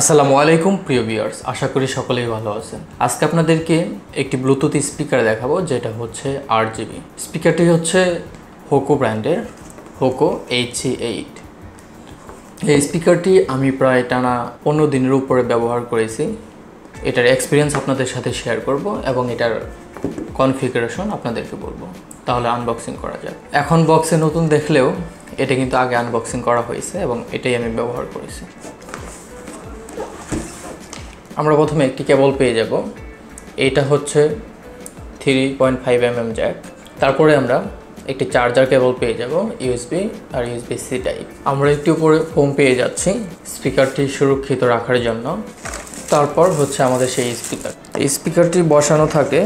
আসসালামু আলাইকুম প্রিয় ভিউয়ার্স, আশা করি সকলেই ভালো আছেন। আজকে আপনাদেরকে একটি ব্লুটুথ স্পিকার দেখাবো, যেটা হচ্ছে 8GB। স্পিকারটি হচ্ছে হোকো ব্র্যান্ডের, হোকো HC8। এই স্পিকারটি আমি প্রায় টানা 15 দিনের উপরে ব্যবহার করেছি। এটার এক্সপিরিয়েন্স আপনাদের সাথে শেয়ার করব এবং এটার কনফিগারেশন আপনাদেরকে বলবো। তাহলে আনবক্সিং করা যাক। এখন বক্সে নতুন দেখলেও এটা কিন্তু আগে আনবক্সিং করা হয়েছে এবং এটাই আমি ব্যবহার করেছি। আমরা প্রথমে একটি কেবল পেয়ে যাব, এটা হচ্ছে 3.5mm জ্যাক। তারপরে আমরা একটি চার্জার কেবল পেয়ে যাব, USB আর USB-C টাইপ। আমরা একটি উপরে ফোম পেয়ে যাচ্ছি স্পিকারটি সুরক্ষিত রাখার জন্য। তারপর হচ্ছে আমাদের সেই স্পিকার, এই স্পিকারটি বসানো থাকে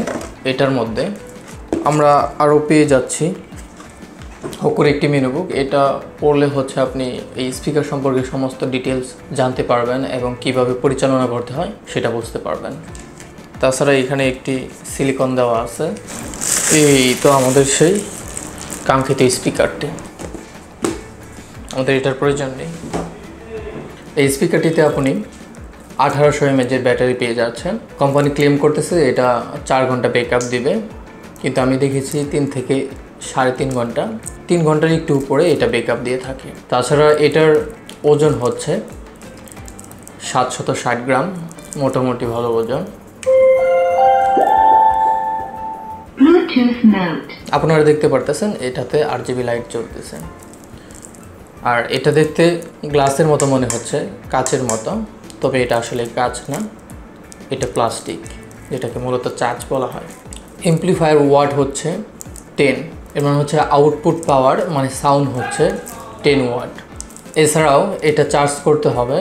এটার মধ্যে। আমরা আরও পেয়ে যাচ্ছি হোকোর একটি মেনু বুক। এটা পড়লে হচ্ছে আপনি এই স্পিকার সম্পর্কে সমস্ত ডিটেলস জানতে পারবেন এবং কিভাবে পরিচালনা করতে হয় সেটা বুঝতে পারবেন। তাছাড়া এখানে একটি সিলিকন দেওয়া আছে। এই তো আমাদের সেই কাঙ্ক্ষিত স্পিকারটি, আমাদের এটার প্রয়োজন নেই। এই স্পিকারটিতে আপনি 1800 mAh ব্যাটারি পেয়ে যাচ্ছেন। কোম্পানি ক্লেম করতেছে এটা 4 ঘন্টা ব্যাকআপ দিবে, কিন্তু আমি দেখেছি 3 থেকে 3.5 ঘন্টা, 3 ঘন্টার একটু উপরে এটা ব্যাকআপ দিয়ে থাকে। তাছাড়া এটার ওজন হচ্ছে 760 গ্রাম, মোটামুটি ভালো ওজন। আপনারা দেখতে পারতেছেন এটাতে RGB লাইট জ্বলতেছে। আর এটা দেখতে গ্লাসের মতো মনে হচ্ছে, কাচের মতো, তবে এটা আসলে কাচ না, এটা প্লাস্টিক, যেটাকে মূলত চার্জ বলা হয়। এমপ্লিফায়ার ওয়াট হচ্ছে 10, এর মানে হচ্ছে আউটপুট পাওয়ার মানে সাউন্ড হচ্ছে 10 ওয়াট। এছাড়াও এটা চার্জ করতে হবে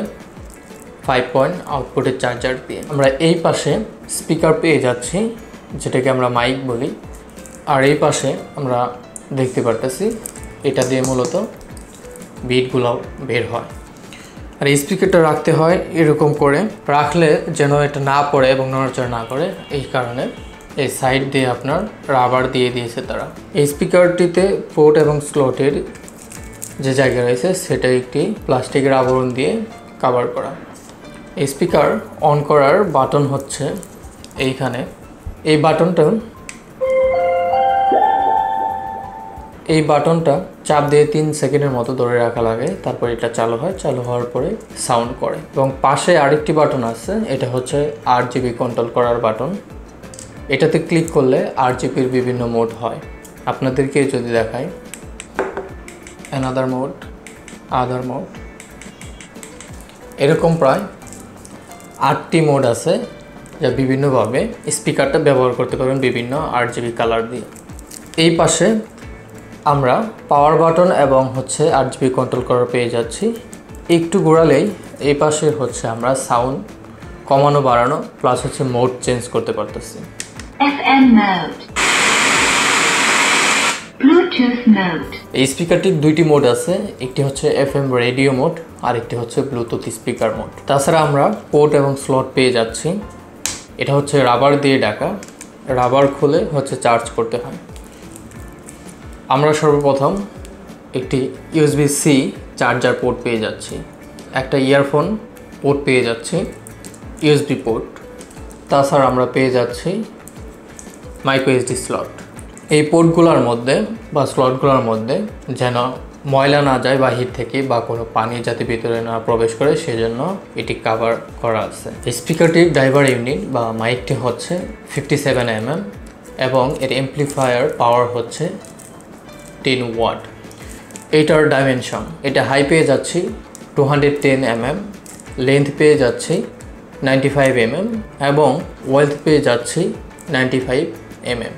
5 পয়েন্ট আউটপুটের চার্জার দিয়ে। আমরা এই পাশে স্পিকার পেয়ে যাচ্ছি, যেটাকে আমরা মাইক বলি। আর এই পাশে আমরা দেখতে পারতেছি এটা দিয়ে মূলত বিটগুলো বের হয়। আর এই স্পিকারটা রাখতে হয় এরকম করে, রাখলে যেন এটা না পড়ে এবং নড়াচড়া না করে, এই কারণে এই সাইড দিয়ে আপনার রাবার দিয়ে দিয়েছে তারা। এই স্পিকারটিতে পোর্ট এবং স্লটের যে জায়গা রয়েছে সেটা একটি প্লাস্টিকের আবরণ দিয়ে কভার করা। এই স্পিকার অন করার বাটন হচ্ছে এইখানে। এই বাটনটা চাপ দিয়ে 3 সেকেন্ডের মতো ধরে রাখা লাগে, তারপর এটা চালু হয়। চালু হওয়ার পরে সাউন্ড করে। এবং পাশে আরেকটি বাটন আছে, এটা হচ্ছে RGB কন্ট্রোল করার বাটন। এটাতে ক্লিক করলে RGBর বিভিন্ন মোড হয়। আপনাদেরকে যদি দেখায়, অ্যানাদার মোড, আদার মোড, এরকম প্রায় 8টি মোড আছে, যা বিভিন্নভাবে স্পিকারটা ব্যবহার করতে পারবেন বিভিন্ন RGB কালার দিয়ে। এই পাশে আমরা পাওয়ার বাটন এবং হচ্ছে RGB কন্ট্রোল করার পেয়ে যাচ্ছি। একটু ঘোরালেই এই পাশে হচ্ছে আমরা সাউন্ড কমানো বাড়ানো প্লাস হচ্ছে মোড চেঞ্জ করতে পারতেছি। FM mode, Bluetooth mode। এই স্পিকারটির 2টি মোড আছে, একটি হচ্ছে FM রেডিও মোড আর একটি হচ্ছে ব্লুটুথ স্পিকার মোড। তাছাড়া আমরা পোর্ট এবং স্লট পেয়ে যাচ্ছি। এটা হচ্ছে রাবার দিয়ে ঢাকা, রাবার খুলে হচ্ছে চার্জ করতে হয়। আমরা সর্বপ্রথম একটি USB-C চার্জার পোর্ট পেয়ে যাচ্ছি, একটা ইয়ারফোন পোর্ট পেয়ে যাচ্ছি, USB পোর্ট। তাছাড়া আমরা পেয়ে যাচ্ছি মাইক্রো SD স্লট। এই পোর্টগুলোর মধ্যে বা স্লটগুলোর মধ্যে যেন ময়লা না যায় বাহির থেকে বা কোনো পানি যাতে ভিতরে না প্রবেশ করে, সেজন্য এটি কভার করা আছে। স্পিকারটির ড্রাইভার ইউনিট বা মাইকটি হচ্ছে 57mm এবং এর এমপ্লিফায়ার পাওয়ার হচ্ছে 10 ওয়াট। এটার ডাইমেনশন, এটা হাই পেয়ে যাচ্ছি 210mm, লেন্থ পেয়ে যাচ্ছি 95mm এবং ওয়েলথ পেয়ে যাচ্ছি 95mm।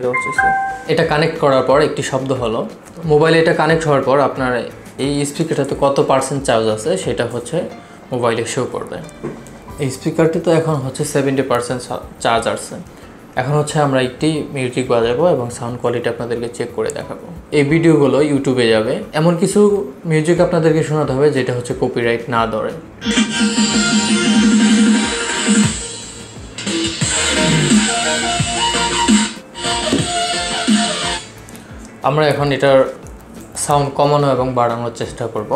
এটা কানেক্ট করার পর একটি শব্দ হলো। মোবাইলে এটা কানেক্ট হওয়ার পর আপনার এই স্পিকারটাতে কত % চার্জ আছে সেটা হচ্ছে মোবাইলে শো করবে। এই স্পিকারটি তো এখন হচ্ছে 70% চার্জ আছে। এখন হচ্ছে আমরা একটি মিউজিক বাজাবো এবং সাউন্ড কোয়ালিটি আপনাদেরকে চেক করে দেখাবো। এই ভিডিওগুলো ইউটিউবে যাবে, এমন কিছু মিউজিক আপনাদেরকে শোনাতে হবে যেটা হচ্ছে কপিরাইট না ধরে। আমরা এখন এটার সাউন্ড কমানো এবং বাড়ানোর চেষ্টা করব।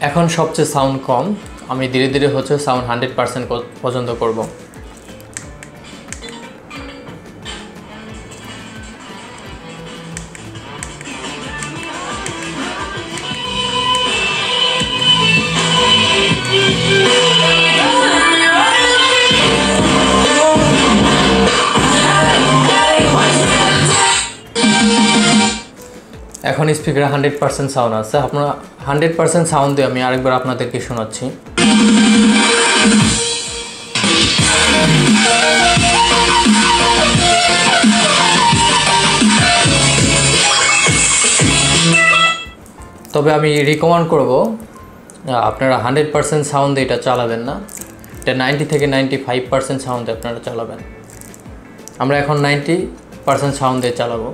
এখন সবচেয়ে সাউন্ড কম, আমি ধীরে ধীরে হচ্ছে সাউন্ড 100% পর্যন্ত করব। এখন স্পিকারে 100% সাউন্ড আছে। আপনারা 100% সাউন্ড দিয়ে আমি আরেকবার আপনাদেরকে শোনাচ্ছি। তবে আমি রিকমেন্ড করব আপনারা 100% সাউন্ডে এটা চালাবেন না, এটা 90 থেকে 95% সাউন্ডে আপনারা চালাবেন। আমরা এখন 90% সাউন্ডে চালাবো।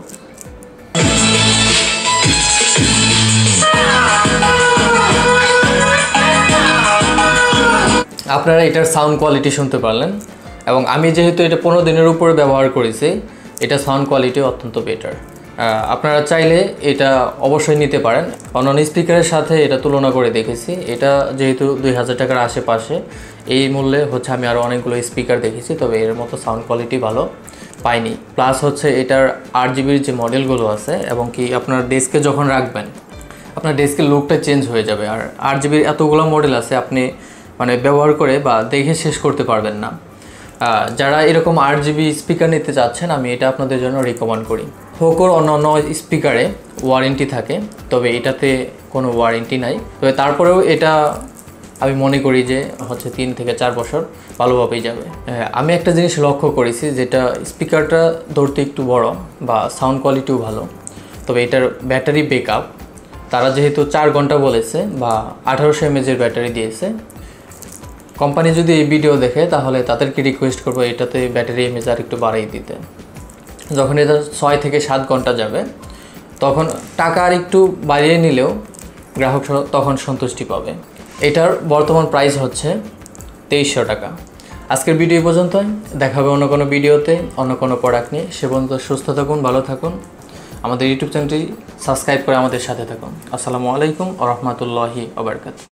আপনারা এটার সাউন্ড কোয়ালিটি শুনতে পারলেন, এবং আমি যেহেতু এটা 15 দিনের উপরে ব্যবহার করেছি, এটা সাউন্ড কোয়ালিটি অত্যন্ত বেটার। আপনারা চাইলে এটা অবশ্যই নিতে পারেন। অন্যান্য স্পিকারের সাথে এটা তুলনা করে দেখেছি, এটা যেহেতু 2000 টাকার আশেপাশে, এই মূল্যে হচ্ছে আমি আরও অনেকগুলো স্পিকার দেখেছি, তবে এর মতো সাউন্ড কোয়ালিটি ভালো পাইনি। প্লাস হচ্ছে এটার 8 জিবির যে মডেলগুলো আছে, এবং কি আপনার ডেস্কে যখন রাখবেন আপনার ডেস্কের লুকটা চেঞ্জ হয়ে যাবে। আর 8 জিবির এতগুলো মডেল আছে, আপনি মানে ব্যবহার করে বা দেখে শেষ করতে পারবেন না। যারা এরকম 8 জিবি স্পিকার নিতে চাচ্ছেন, আমি এটা আপনাদের জন্য রিকমেন্ড করি। হোকোর অন্যান্য স্পিকারে ওয়ারেন্টি থাকে, তবে এটাতে কোনো ওয়ারেন্টি নাই। তবে তারপরেও এটা আমি মনে করি যে হচ্ছে 3 থেকে 4 বছর ভালোভাবেই যাবে। আমি একটা জিনিস লক্ষ্য করেছি, যেটা স্পিকারটা ধরতে একটু বড় বা সাউন্ড কোয়ালিটিও ভালো, তবে এটার ব্যাটারি ব্যাকআপ তারা যেহেতু 4 ঘন্টা বলেছে বা 1800 mAh ব্যাটারি দিয়েছে, কোম্পানি যদি এই ভিডিও দেখে তাহলে তাদেরকে রিকোয়েস্ট করবো এটাতে ব্যাটারি এমএএইচ আর একটু বাড়িয়ে দিতে। যখন এটা 6 থেকে 7 ঘন্টা যাবে, তখন টাকা আর একটু বাড়িয়ে নিলেও গ্রাহক তখন সন্তুষ্টি পাবে। এটার বর্তমান প্রাইস হচ্ছে 2300 টাকা। আজকের ভিডিও পর্যন্ত, দেখা হবে অন্য কোনো ভিডিওতে অন্য কোনো প্রোডাক্ট নিয়ে। সে পর্যন্ত সুস্থ থাকুন, ভালো থাকুন, আমাদের ইউটিউব চ্যানেলটি সাবস্ক্রাইব করে আমাদের সাথে থাকুন। আসসালামু আলাইকুম ওয়া রাহমাতুল্লাহি ওয়া বারাকাতুহু।